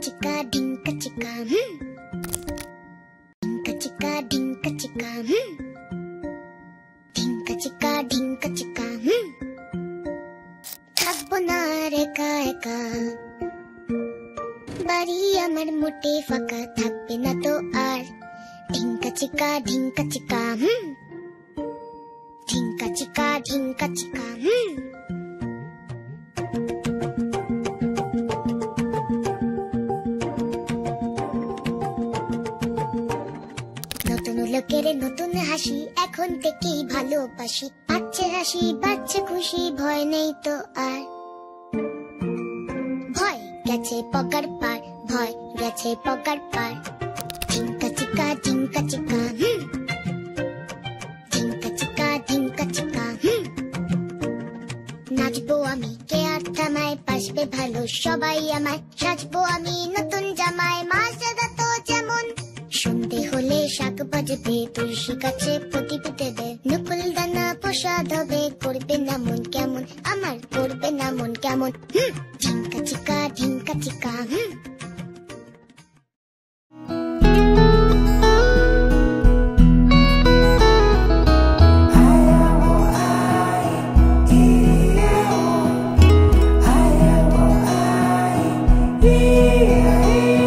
chica, dinka chica, dinka chica, dinka chica, dinka chica, dinka chica, থাকবো না আর একা একা, বাড়ি আমার মোটে ফাঁকা থাকবে না তো আর। ঢিঙ্কা চিকা ঢিঙ্কা চিকা ঢিঙ্কা চিকা ঢিঙ্কা চিকা নতুন লোকের নতুন হাসি, এখন থেকেই ভালোবাসি। বাচ্চা হাসি বাচ্চা খুশি, ভয় নেই তো আর। ভয় গেছে পগার পার, ভয় গেছে পগার পার। ঢিঙ্কা চিকা ঢিঙ্কা চিকা ঢিঙ্কা চিকা ঢিঙ্কা চিকা নাচবো আমি, কে আর থামায়, বাসবে ভালো সবাই আমায়। সাজবো আমি নতুন জামায়, মা সাদা তো যেমন। সন্ধে হলে শাক বাজবে, তুলসী গাছে প্রদীপ দেবে। নকুল দানা প্রসাদ হবে, করবে না মন কেমন আমার, করবে না মন কেমন। ঢিঙ্কা চিকা ঢিঙ্কা চিকা Yeah.